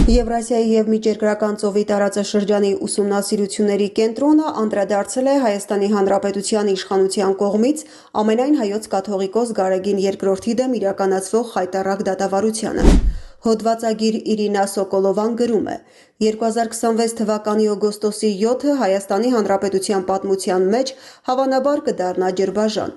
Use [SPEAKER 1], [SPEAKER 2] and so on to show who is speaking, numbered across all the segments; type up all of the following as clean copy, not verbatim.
[SPEAKER 1] Եվրասիայի և Միջերկրական ծովի տարածաշրջանի ուսումնասիրությունների կենտրոնը անդրադարձել է Հայաստանի Հանրապետության իշխանության կողմից ամենայն հայոց կաթողիկոս Գարեգին II-ի դեմ իրականացվող խայտառակ դատավարությանը։ Հոդվածագիր Իրինա Սոկոլովան գրում է. 2026 թվականի օգոստոսի 7-ը Հայաստանի Հանրապետության պատմության մեջ հավանաբար կդառնա ջրբաժան։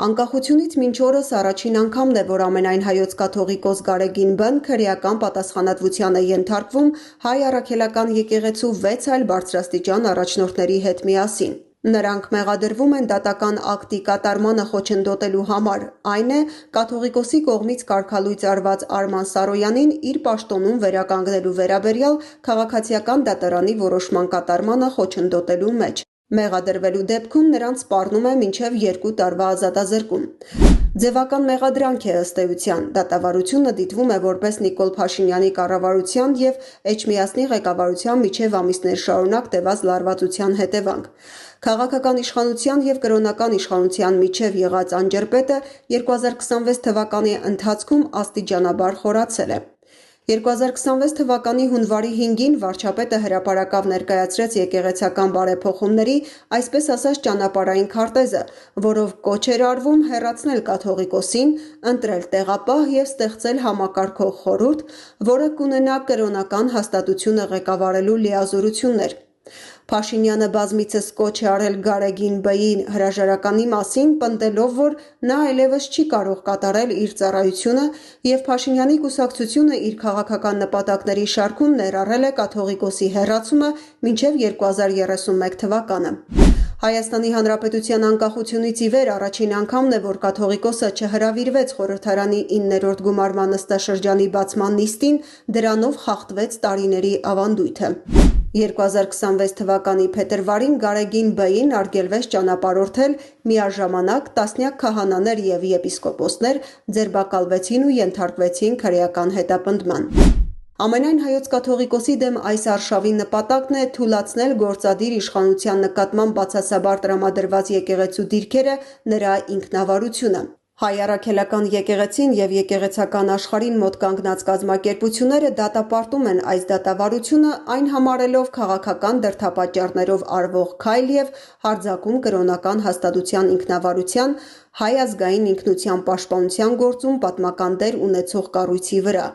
[SPEAKER 1] Անկախությունից մինչ օրս առաջին անգամն է, որ ամենայն հայոց կաթողիկոս Գարեգին Բ-ն քրեական պատասխանատվության է ենթարկվում հայ առաքելական եկեղեցու 6 այլ բարձրաստիճան առաջնորդների հետ միասին։ Նրանք մեղադրվում են դատական ակտի կատարմանը խոչընդոտելու համար, այն է՝ կաթողիկոսի կողմից կարգալույծ արված Արման Սարոյանին իր պաշտոնում վերականգնելու վերաբերյալ քաղաքացիական դատարանի որոշման կատարմանը խոչընդոտելու մեջ։ Մեղադրվելու դեպքում նրանց սպառնում է մինչև 2 տարվա ազատազրկում։ Ձևական մեղադրանք է ըստ էության։ Դատավարությունը դիտվում է որպես Նիկոլ Փաշինյանի կառավարության և Էջմիածնի ղեկավարության միջև ամիսներ շարունակ տևած լարվածության հետևանք։ Քաղաքական իշխանության և կրոնական իշխանության միջև եղած անջրպետը 2026 թվականի ընթացքում աստիճանաբար խորացել է։ 2026 թվականի հունվարի 5-ին վարչապետը հրապարակավ ներկայացրեց եկեղեցական բարեփոխումների, այսպես ասած ճանապարհային քարտեզը, որով կոչ էր արվում հեռացնել կաթողիկոսին, ընտրել տեղապահ և ստեղծել համակարգող խորհուրդ, որը կունենա կրոնական հաստատությունը ղեկավարելու լիազորություններ։ Փաշինյանը բազմիցս կոչ է արել Գարեգին Բ-ի հրաժարականի մասին, պնդելով, որ նա այլևս չի կարող կատարել իր ծառայությունը և Փաշինյանի կուսակցությունը իր քաղաքական նպատակների շարքում ներառել է կաթողիկոսի հեռացումը մինչև 2031 թվականը։ Հայաստանի Հանրապետության անկախությունից ի վեր առաջին անգամն է, որ կաթողիկոսը չհրավիրվեց խորհրդարանի 9-րդ գումարման նստաշրջանի բացման նիստին, դրանով խախտվեց տարիների ավանդույթը։ 2026 թվականի փետրվարին Գարեգին Բ-ին արգելվեց ճանապարհորդել, միաժամանակ տասնյակ քահանաներ և եպիսկոպոսներ ձերբակալվեցին ու ենթարկվեցին քրեական հետապնդման։ Ամենայն հայոց կաթողիկոսի դեմ այս արշավի նպատակն է թուլացնել գործադիր իշխանության նկատմամբ բացասաբար տրամադրված եկեղեցու դիրքերը, նրա ինքնավարությունը։ Հայ առաքելական եկեղեցին և եկեղեցական աշխարհին մոտ կանգնած կազմակերպությունները դատապարտում են այս դատավարությունը, այն համարելով քաղաքական դրդապատճառներով արվող քայլ և հարձակում կրոնական հաստատության ինքնավարության, հայ ազգային ինքնության պաշտպանության գործում պատմական դեր ունեցող կառույցի վրա։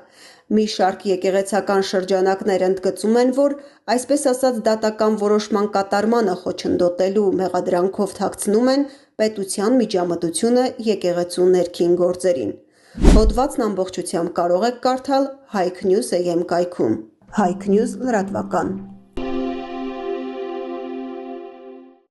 [SPEAKER 1] Մի շարք եկեղեցական շրջանակներ ընդգծում են, որ այսպես ասած դատական որոշման կատարմանը խոչընդոտելու մեղադրանքով թաքցնում են պետության միջամտությունը եկեղեցու ներքին գործերին։ Հոդվածն ամբողջությամբ կարող եք կարդալ HikeNews.am կայքում։ HikeNews լրատվական։